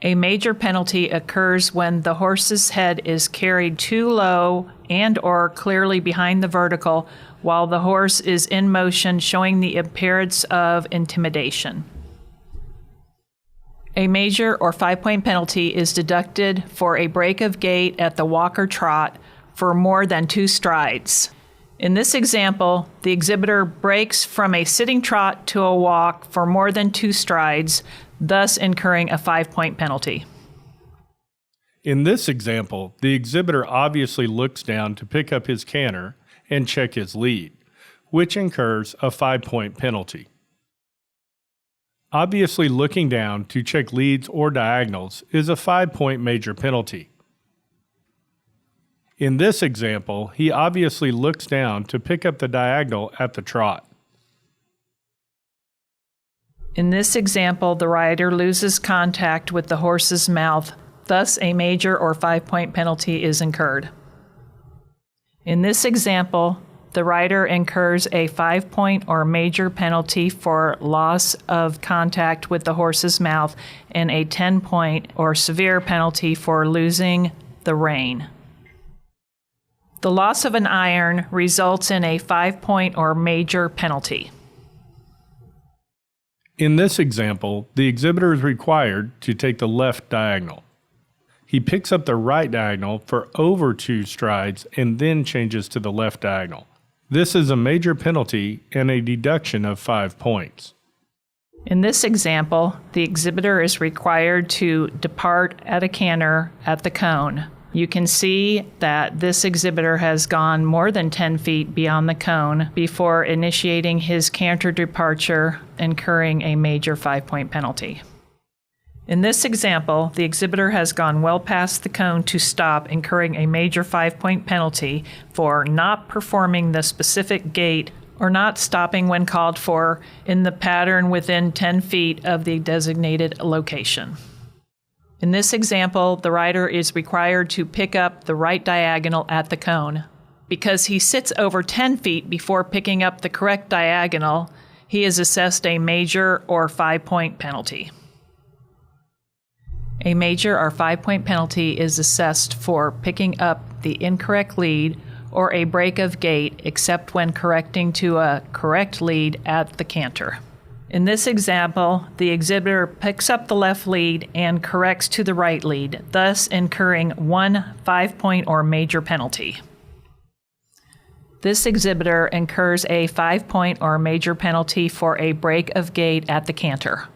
A major penalty occurs when the horse's head is carried too low and/or clearly behind the vertical while the horse is in motion, showing the appearance of intimidation. A major or 5-point penalty is deducted for a break of gait at the walk or trot for more than 2 strides. In this example, the exhibitor breaks from a sitting trot to a walk for more than 2 strides, thus incurring a 5-point penalty. In this example, the exhibitor obviously looks down to pick up his canter and check his lead, which incurs a 5-point penalty. Obviously looking down to check leads or diagonals is a 5-point major penalty. In this example, he obviously looks down to pick up the diagonal at the trot. In this example, the rider loses contact with the horse's mouth, thus a major or 5-point penalty is incurred. In this example, the rider incurs a 5-point or major penalty for loss of contact with the horse's mouth and a 10-point or severe penalty for losing the rein. The loss of an iron results in a 5-point or major penalty. In this example, the exhibitor is required to take the left diagonal. He picks up the right diagonal for over 2 strides and then changes to the left diagonal. This is a major penalty and a deduction of 5 points. In this example, the exhibitor is required to depart at a canter at the cone. You can see that this exhibitor has gone more than 10 feet beyond the cone before initiating his canter departure, incurring a major 5-point penalty. In this example, the exhibitor has gone well past the cone to stop, incurring a major 5-point penalty for not performing the specific gait or not stopping when called for in the pattern within 10 feet of the designated location. In this example, the rider is required to pick up the right diagonal at the cone. Because he sits over 10 feet before picking up the correct diagonal, he is assessed a major or 5-point penalty. A major or 5-point penalty is assessed for picking up the incorrect lead or a break of gait, except when correcting to a correct lead at the canter. In this example, the exhibitor picks up the left lead and corrects to the right lead, thus incurring 1 5-point or major penalty. This exhibitor incurs a 5-point or major penalty for a break of gait at the canter.